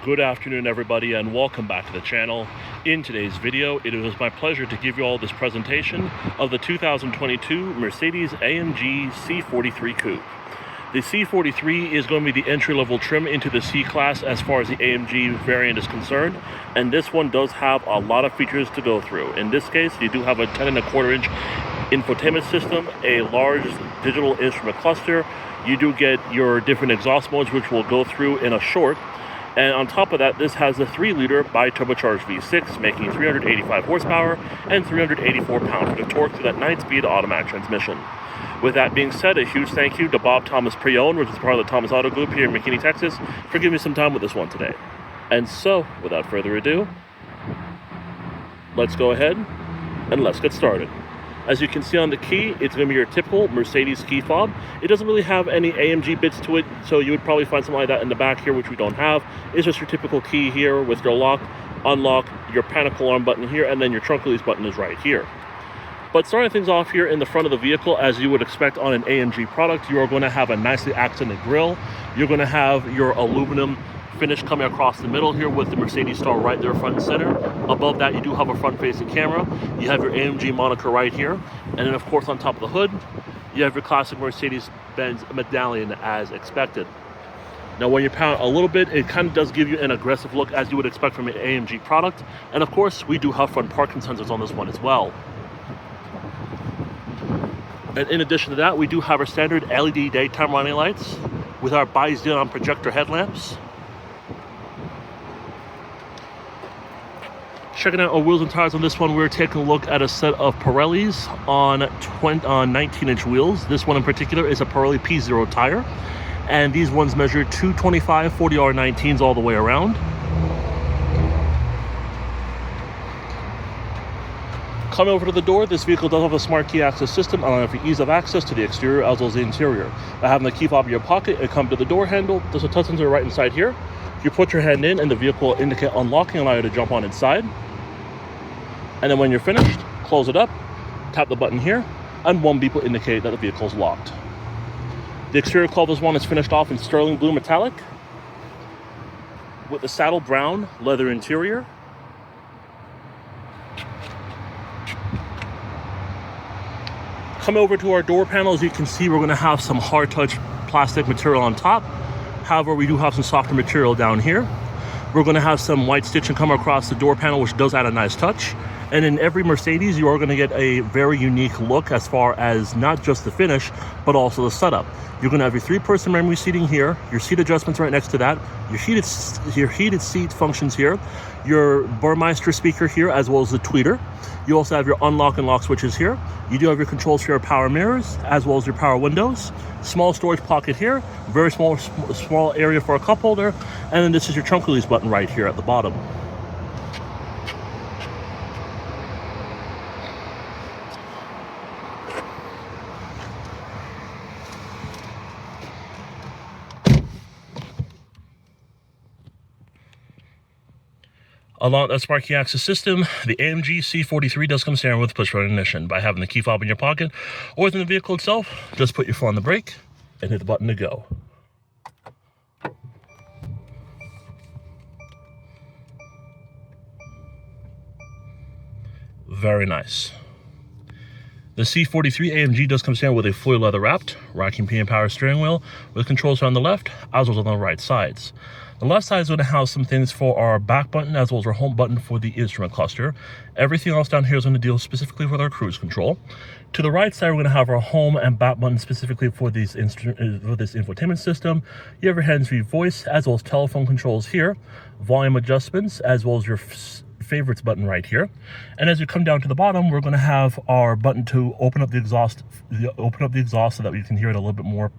Good afternoon, everybody, and welcome back to the channel. In today's video, it was my pleasure to give you all this presentation of the 2022 Mercedes-AMG C43 Coupe. The C43 is going to be the entry-level trim into the C-Class as far as the AMG variant is concerned, and this one does have a lot of features to go through. In this case, you do have a 10.25-inch infotainment system, a large digital instrument cluster. You do get your different exhaust modes, which we'll go through in a short. And on top of that, this has a 3-liter bi-turbocharged V6, making 385 horsepower and 384 pound-feet of torque to that 9-speed automatic transmission. With that being said, a huge thank you to Bob Thomas Pre-Owned, which is part of the Thomas Auto Group here in McKinney, Texas, for giving me some time with this one today. And so, without further ado, let's go ahead and let's get started. As you can see on the key, it's going to be your typical Mercedes key fob. It doesn't really have any AMG bits to it, so you would probably find something like that in the back here, which we don't have. It's just your typical key here with your lock, unlock, your panic alarm button here, and then your trunk release button is right here. But starting things off here in the front of the vehicle, as you would expect on an AMG product, you are going to have a nicely accented grille. You're going to have your aluminum finish coming across the middle here with the Mercedes star right there front and center. Above that, you do have a front-facing camera. You have your AMG moniker right here. And then, of course, on top of the hood, you have your classic Mercedes-Benz medallion as expected. Now, when you pound a little bit, it kind of does give you an aggressive look as you would expect from an AMG product. And, of course, we do have front parking sensors on this one as well. And in addition to that, we do have our standard LED daytime running lights with our bi-xenon projector headlamps. Checking out our wheels and tires on this one, we're taking a look at a set of Pirellis on 19-inch wheels. This one in particular is a Pirelli P0 tire, and these ones measure 225 40R19s all the way around. Coming over to the door, this vehicle does have a smart key access system, allowing for ease of access to the exterior as well as the interior. By having the key fob in your pocket, it comes to the door handle. There's a touch sensor right inside here. You put your hand in and the vehicle will indicate unlocking, allow you to jump on inside. And then when you're finished, close it up, tap the button here, and one beep will indicate that the vehicle is locked. The exterior color of this one is finished off in Starling Blue Metallic with the saddle brown leather interior. Come over to our door panel. As you can see, we're going to have some hard touch plastic material on top. However, we do have some softer material down here. We're going to have some white stitching come across the door panel, which does add a nice touch. And in every Mercedes, you are going to get a very unique look as far as not just the finish, but also the setup. You're going to have your 3-person memory seating here, your seat adjustments right next to that, your heated seat functions here, your Burmeister speaker here, as well as the tweeter. You also have your unlock and lock switches here. You do have your controls for your power mirrors, as well as your power windows. Small storage pocket here, very small area for a cup holder, and then this is your trunk release button right here at the bottom. Along that smart key access system, the AMG C43 does come standard with push-button ignition. By having the key fob in your pocket or within the vehicle itself, just put your foot on the brake and hit the button to go. Very nice. The C43 AMG does come standard with a fully leather-wrapped rocking pinion power steering wheel with controls on the left as well as on the right sides. The left side is going to have some things for our back button as well as our home button for the instrument cluster. Everything else down here is going to deal specifically with our cruise control. To the right side, we're going to have our home and back button specifically for this infotainment system. You have your hands-free voice as well as telephone controls here, volume adjustments as well as your favorites button right here. And as you come down to the bottom, we're going to have our button to open up the exhaust so that we can hear it a little bit more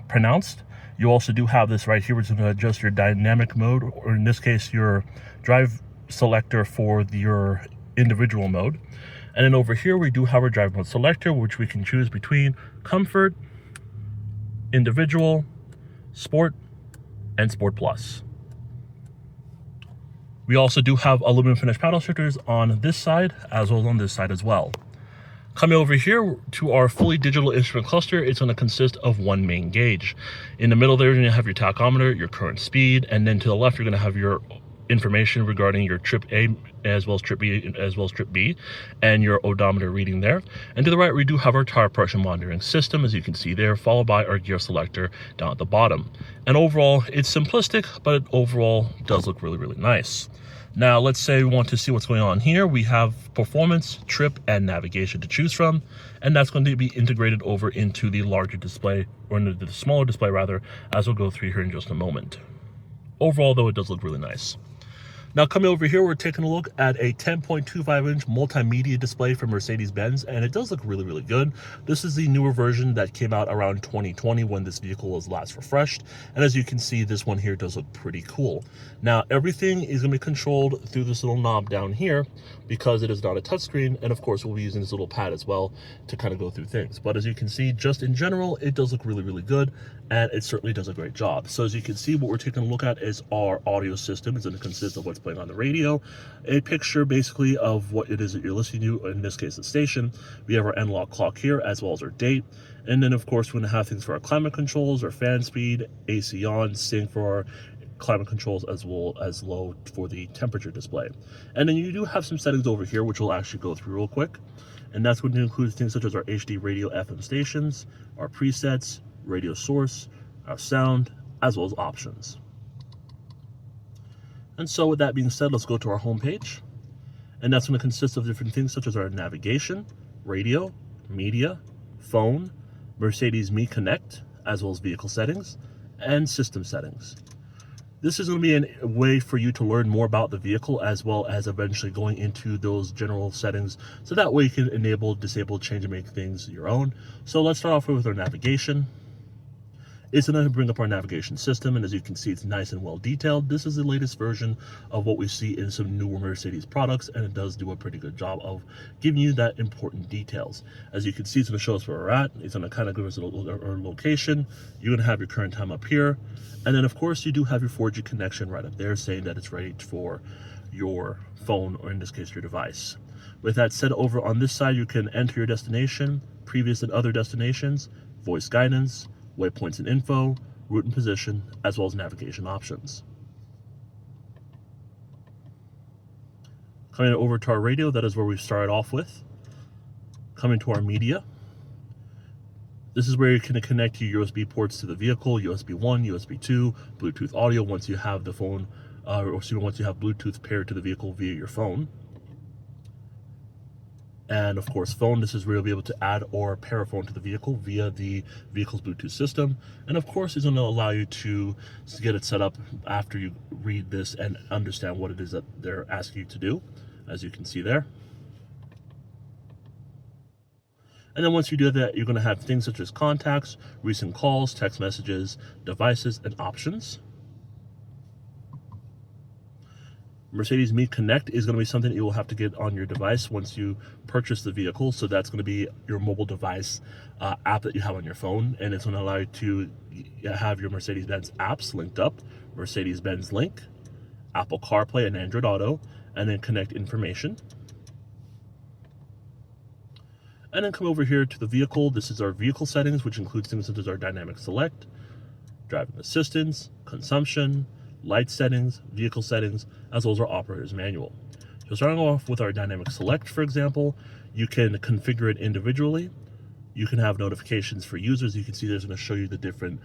pronounced. You also do have this right here, which is going to adjust your dynamic mode, or in this case, your drive selector for your individual mode. And then over here, we do have our drive mode selector, which we can choose between comfort, individual, sport, and sport plus. We also do have aluminum finish paddle shifters on this side as well as on this side as well. Coming over here to our fully digital instrument cluster, it's going to consist of one main gauge. In the middle there, you're going to have your tachometer, your current speed, and then to the left, you're going to have your information regarding your trip A as well as trip B and your odometer reading there. And to the right, we do have our tire pressure monitoring system, as you can see there, followed by our gear selector down at the bottom. And overall, it's simplistic, but it overall does look really, really nice. Now, let's say we want to see what's going on here. We have performance, trip, and navigation to choose from, and that's going to be integrated over into the larger display, or into the smaller display rather, as we'll go through here in just a moment. Overall, though, it does look really nice. Now, coming over here, we're taking a look at a 10.25-inch multimedia display from Mercedes-Benz, and it does look really, really good. This is the newer version that came out around 2020 when this vehicle was last refreshed, and as you can see, this one here does look pretty cool. Now, everything is going to be controlled through this little knob down here because it is not a touchscreen, and of course, we'll be using this little pad as well to kind of go through things. But as you can see, just in general, it does look really, really good, and it certainly does a great job. So as you can see, what we're taking a look at is our audio system. It's going to consist of what's playing on the radio, a picture basically of what it is that you're listening to, in this case the station. We have our analog clock here as well as our date, and then of course we're going to have things for our climate controls, our fan speed, AC on, sync for our climate controls, as well as low for the temperature display. And then you do have some settings over here which we'll actually go through real quick, and that's going to include things such as our HD radio FM stations, our presets, radio source, our sound, as well as options. And so with that being said, let's go to our home page. And that's going to consist of different things such as our navigation, radio, media, phone, Mercedes-Me Connect, as well as vehicle settings, and system settings. This is going to be a way for you to learn more about the vehicle, as well as eventually going into those general settings, so that way you can enable, disable, change, and make things your own. So let's start off with our navigation. It's going to bring up our navigation system, and as you can see, it's nice and well detailed. This is the latest version of what we see in some newer Mercedes products, and it does do a pretty good job of giving you that important details. As you can see, it's going to show us where we're at. It's going to kind of give us our location. You're going to have your current time up here, and then of course you do have your 4G connection right up there, saying that it's ready for your phone, or in this case your device. With that said, over on this side you can enter your destination, previous and other destinations, voice guidance, waypoints and info, route and position, as well as navigation options. Coming over to our radio, that is where we started off with. Coming to our media, this is where you can connect your USB ports to the vehicle, USB 1, USB 2, Bluetooth audio once you have the phone, once you have Bluetooth paired to the vehicle via your phone. And of course phone, this is where you'll be able to add or pair a phone to the vehicle via the vehicle's Bluetooth system. And of course it's going to allow you to get it set up after you read this and understand what it is that they're asking you to do, as you can see there. And then once you do that, you're going to have things such as contacts, recent calls, text messages, devices, and options. Mercedes-Me Connect is going to be something that you will have to get on your device once you purchase the vehicle. So that's going to be your mobile device app that you have on your phone, and it's going to allow you to have your Mercedes-Benz apps linked up, Mercedes-Benz Link, Apple CarPlay, and Android Auto, and then connect information. And then come over here to the vehicle. This is our vehicle settings, which includes things such as our dynamic select, driving assistance, consumption, light settings, vehicle settings, as well as our operator's manual. So starting off with our dynamic select, for example, you can configure it individually. You can have notifications for users. You can see there's going to show you the different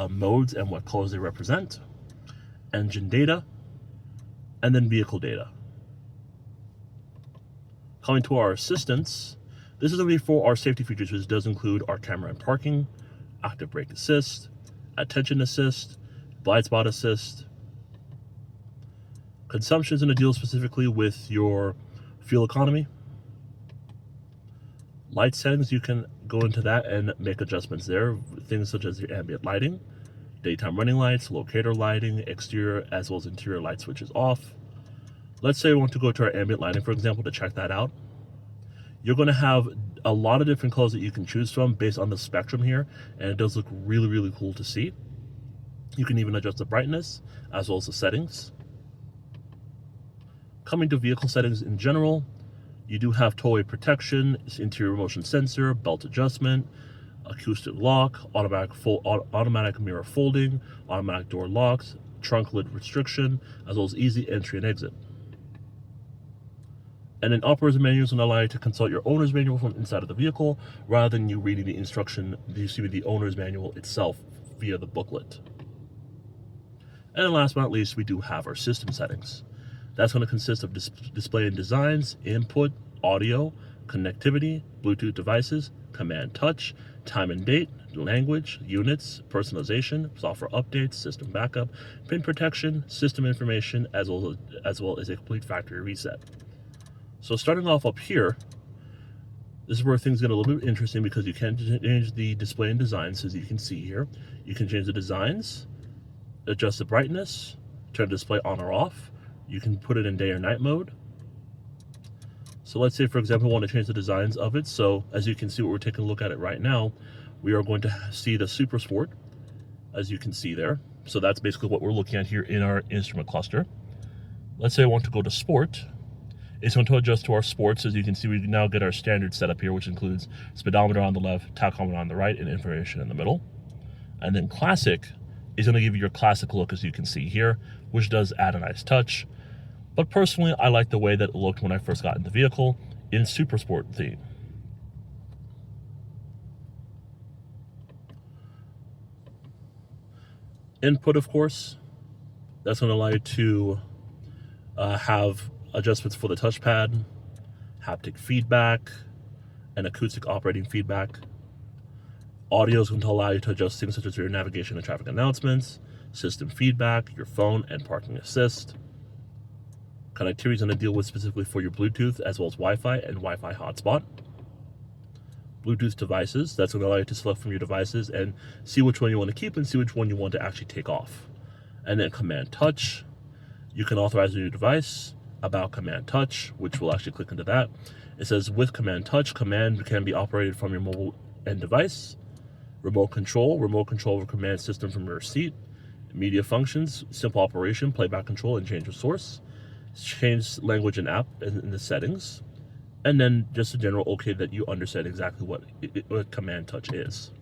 modes and what colors they represent, engine data, and then vehicle data. Coming to our assistance, this is going to be for our safety features, which does include our camera and parking, active brake assist, attention assist, blind spot assist. Consumption is going to deal specifically with your fuel economy. Light settings, you can go into that and make adjustments there. Things such as your ambient lighting, daytime running lights, locator lighting, exterior as well as interior light switches off. Let's say we want to go to our ambient lighting, for example, to check that out. You're going to have a lot of different colors that you can choose from based on the spectrum here, and it does look really, really cool to see. You can even adjust the brightness as well as the settings. Coming to vehicle settings in general, You do have tollway protection, interior motion sensor, belt adjustment, acoustic lock, automatic mirror folding, automatic door locks, trunk lid restriction, as well as easy entry and exit. And an operator's manual is going to allow you to consult your owner's manual from inside of the vehicle rather than you reading the the owner's manual itself via the booklet. And then last but not least, we do have our system settings. That's going to consist of display and designs, input, audio, connectivity, Bluetooth devices, command touch, time and date, language, units, personalization, software updates, system backup, pin protection, system information, as well as a complete factory reset. So starting off up here, this is where things get a little bit interesting because you can change the display and designs, as you can see here. You can change the designs, adjust the brightness, turn the display on or off. You can put it in day or night mode. So let's say, for example, we want to change the designs of it. So as you can see, what we're taking a look at it right now, we are going to see the Super Sport, as you can see there. So that's basically what we're looking at here in our instrument cluster. Let's say I want to go to Sport. It's going to adjust to our sports. As you can see, we now get our standard setup here, which includes speedometer on the left, tachometer on the right, and information in the middle. And then Classic is going to give you your classic look, as you can see here, which does add a nice touch. But personally, I like the way that it looked when I first got in the vehicle in Super Sport theme. Input, of course, that's going to allow you to have adjustments for the touchpad, haptic feedback, and acoustic operating feedback. Audio is going to allow you to adjust things such as your navigation and traffic announcements, system feedback, your phone, and parking assist. Connectivity is going to deal with specifically for your Bluetooth as well as Wi-Fi and Wi-Fi hotspot. Bluetooth devices, that's going to allow you to select from your devices and see which one you want to keep and see which one you want to actually take off. And then command touch, you can authorize a new device. About command touch, which we'll actually click into that. It says with command touch, command can be operated from your mobile end device. Remote control over command system from your seat. Media functions, simple operation, playback control, and change of source. Change language and app in the settings. And then just a general okay that you understand exactly what command touch is.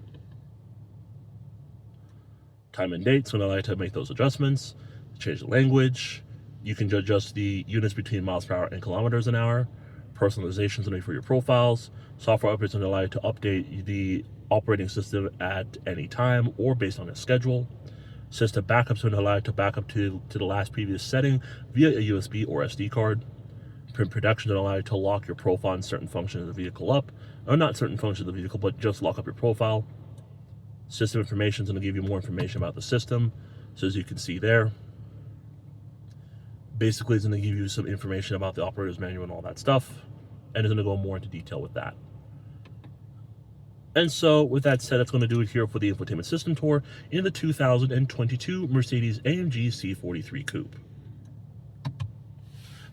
Time and date, so going to allow you to make those adjustments. Change the language. You can adjust the units between miles per hour and kilometers an hour. Personalization is going to be for your profiles. Software updates going to allow you to update the operating system at any time or based on a schedule. System backups are going to allow you to back up to the last previous setting via a USB or SD card. Print protection is going to allow you to lock your profile and certain functions of the vehicle up. Or not certain functions of the vehicle, but just lock up your profile. System information is going to give you more information about the system. So as you can see there, basically it's going to give you some information about the operator's manual and all that stuff, and it's going to go more into detail with that. And so with that said, that's going to do it here for the infotainment system tour in the 2022 Mercedes-AMG C43 Coupe.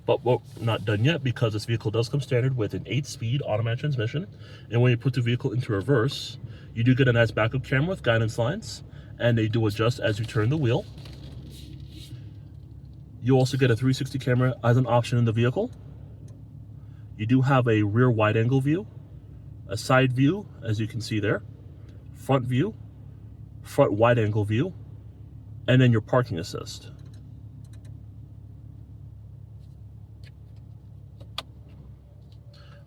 But we're not done yet, because this vehicle does come standard with an 8-speed automatic transmission, and when you put the vehicle into reverse, you do get a nice backup camera with guidance lines, and they do adjust as you turn the wheel. You also get a 360 camera as an option in the vehicle. You do have a rear wide angle view, a side view, as you can see there, front view, front wide angle view, and then your parking assist.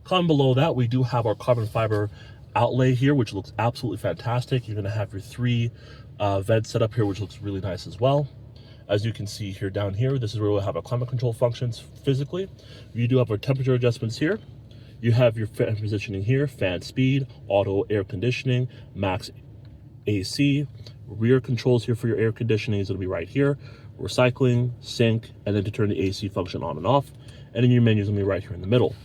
Coming below that, we do have our carbon fiber outlay here, which looks absolutely fantastic. You're going to have your 3 vents set up here, which looks really nice as well. As you can see here down here, this is where we'll have our climate control functions physically. You do have our temperature adjustments here. You have your fan positioning here, fan speed, auto air conditioning, max AC, rear controls here for your air conditioning is going to be right here, recycling, sync, and then to turn the AC function on and off. And then your menu is going to be right here in the middle.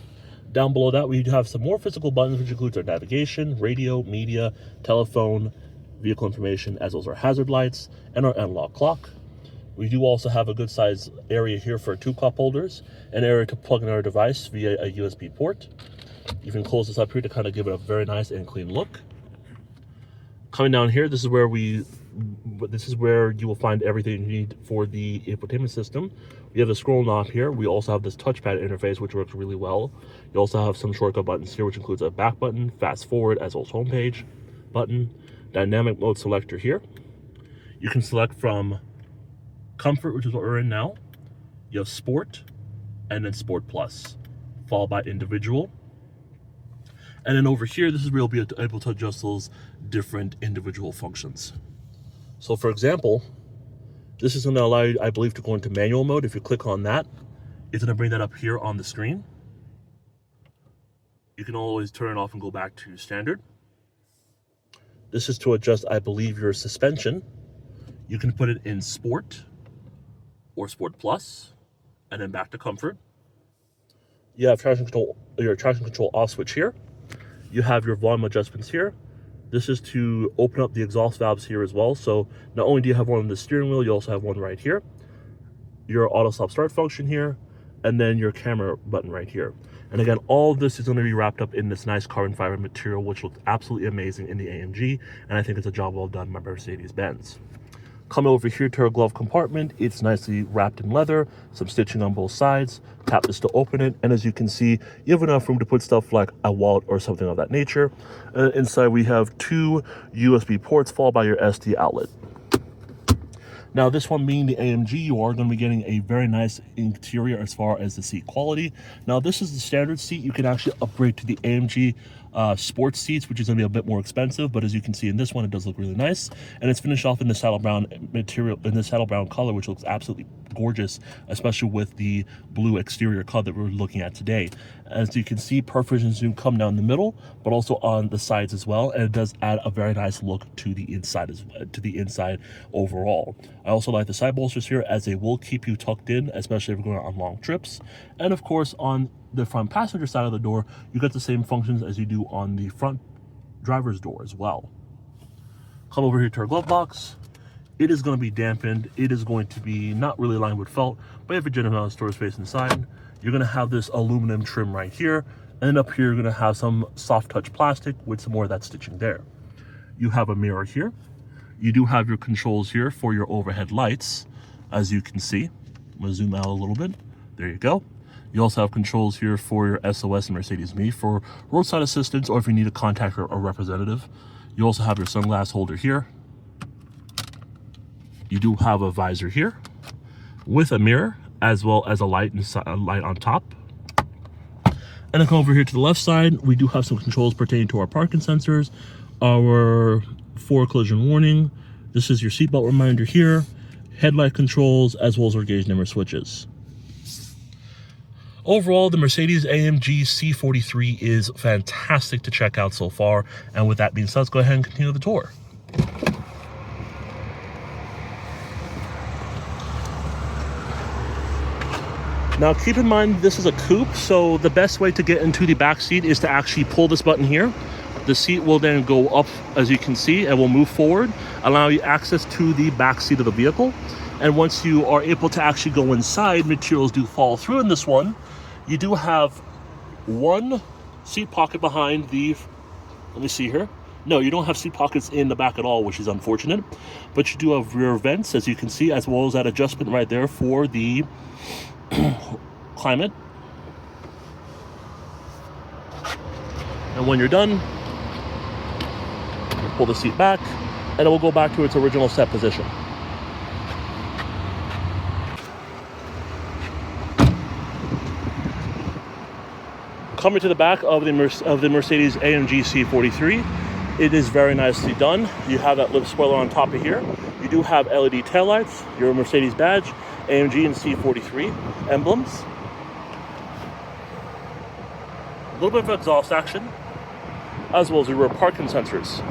Down below that, we have some more physical buttons, which includes our navigation, radio, media, telephone, vehicle information, as well as our hazard lights, and our analog clock. We do also have a good size area here for 2 cup holders, an area to plug in our device via a USB port. You can close this up here to kind of give it a very nice and clean look. Coming down here, this is where we but this is where you will find everything you need for the infotainment system. We have the scroll knob here. We also have this touchpad interface, which works really well. You also have some shortcut buttons here, which includes a back button, fast forward, as well as homepage button, dynamic mode selector here. You can select from Comfort, which is what we're in now. You have Sport, and then Sport Plus, followed by Individual. And then over here, this is where you'll be able to adjust those different individual functions. So for example, this is going to allow you, I believe, to go into manual mode. If you click on that, it's going to bring that up here on the screen. You can always turn it off and go back to standard. This is to adjust, I believe, your suspension. You can put it in Sport or Sport Plus, and then back to Comfort. You have your traction control off switch here. You have your volume adjustments here. This is to open up the exhaust valves here as well. So not only do you have one on the steering wheel, you also have one right here. Your auto stop start function here, and then your camera button right here. And again, all of this is going to be wrapped up in this nice carbon fiber material, which looks absolutely amazing in the AMG. And I think it's a job well done by Mercedes-Benz. Come over here to our glove compartment. It's nicely wrapped in leather, some stitching on both sides. Tap this to open it, and as you can see, you have enough room to put stuff like a wallet or something of that nature. Inside we have 2 USB ports followed by your SD outlet. Now, this one being the AMG, you are going to be getting a very nice interior as far as the seat quality. Now, this is the standard seat. You can actually upgrade to the AMG sports seats, which is going to be a bit more expensive, but as you can see in this one, it does look really nice. And it's finished off in the saddle brown material, in the saddle brown color, which looks absolutely gorgeous, especially with the blue exterior color that we're looking at today. As you can see, Perfect Zoom come down the middle, but also on the sides as well, and it does add a very nice look to the inside overall. I also like the side bolsters here, as they will keep you tucked in, especially if you're going on long trips. And of course, on the front passenger side of the door, you get the same functions as you do on the front driver's door as well. Come over here to our glove box. It is going to be dampened. It is going to be not really lined with felt, but you have a generous amount of storage space inside. You're going to have this aluminum trim right here, and then up here you're going to have some soft touch plastic with some more of that stitching there. You have a mirror here. You do have your controls here for your overhead lights, as you can see. I'm going to zoom out a little bit. There you go. You also have controls here for your SOS and Mercedes-Me for roadside assistance, or if you need to contact a representative. You also have your sunglass holder here. You do have a visor here with a mirror, as well as a light on top. And then come over here to the left side, we do have some controls pertaining to our parking sensors, our forward collision warning. This is your seatbelt reminder here, headlight controls, as well as our gauge number switches. Overall, the Mercedes-AMG C43 is fantastic to check out so far. And with that being said, let's go ahead and continue the tour. Now, keep in mind, this is a coupe, so the best way to get into the back seat is to actually pull this button here. The seat will then go up, as you can see, and will move forward, allowing you access to the back seat of the vehicle. And once you are able to actually go inside, materials do fall through in this one. You do have one seat pocket behind the, let me see here. No, you don't have seat pockets in the back at all, which is unfortunate. But you do have rear vents, as you can see, as well as that adjustment right there for the climate. And when you're done, you pull the seat back, and it will go back to its original set position. Coming to the back of the Mercedes-AMG C43, it is very nicely done. You have that lip spoiler on top of here. You do have LED taillights, your Mercedes badge, AMG and C43 emblems. A little bit of exhaust action, as well as your rear parking sensors.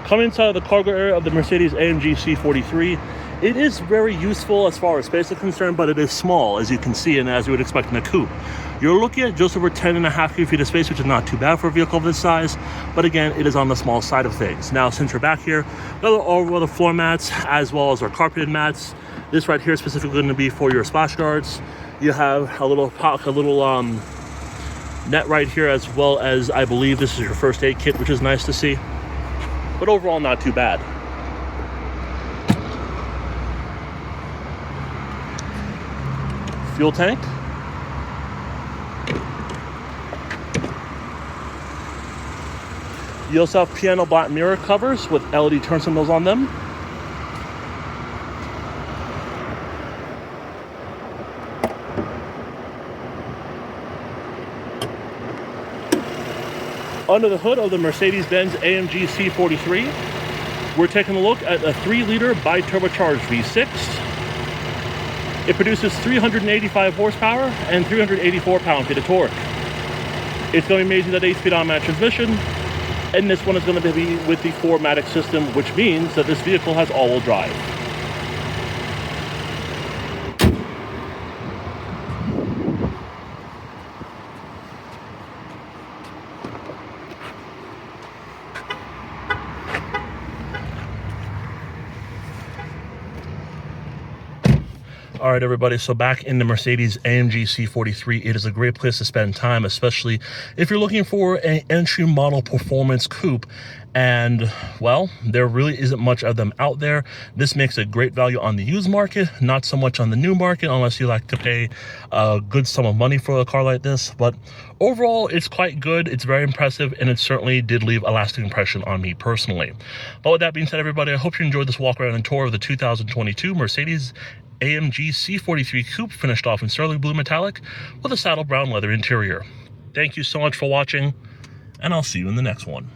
Coming inside of the cargo area of the Mercedes-AMG C43, It is very useful as far as space is concerned, but it is small, as you can see, and as you would expect in a coupe. You're looking at just over 10.5 cubic feet of space, which is not too bad for a vehicle of this size, but again, it is on the small side of things. Now, since we're back here, all the floor mats, as well as our carpeted mats. This right here is specifically going to be for your splash guards. You have a little net right here, as well as, I believe this is your first aid kit, which is nice to see. But overall, not too bad. Fuel tank. You also have piano black mirror covers with LED turn signals on them. Under the hood of the Mercedes-AMG C43, we're taking a look at a 3-liter bi-turbocharged V6. It produces 385 horsepower and 384 pound-feet of torque. It's going to be made with that 8-speed automatic transmission, and this one is going to be with the 4MATIC system, which means that this vehicle has all-wheel drive. All right, everybody, so back in the Mercedes-AMG C43, it is a great place to spend time, especially if you're looking for an entry model performance coupe. And, well, there really isn't much of them out there. This makes a great value on the used market, not so much on the new market, unless you like to pay a good sum of money for a car like this. But overall, it's quite good. It's very impressive, and it certainly did leave a lasting impression on me personally. But with that being said, everybody, I hope you enjoyed this walk around and tour of the 2022 Mercedes-AMG C43 Coupe, finished off in Starling Blue Metallic with a saddle brown leather interior. Thank you so much for watching, and I'll see you in the next one.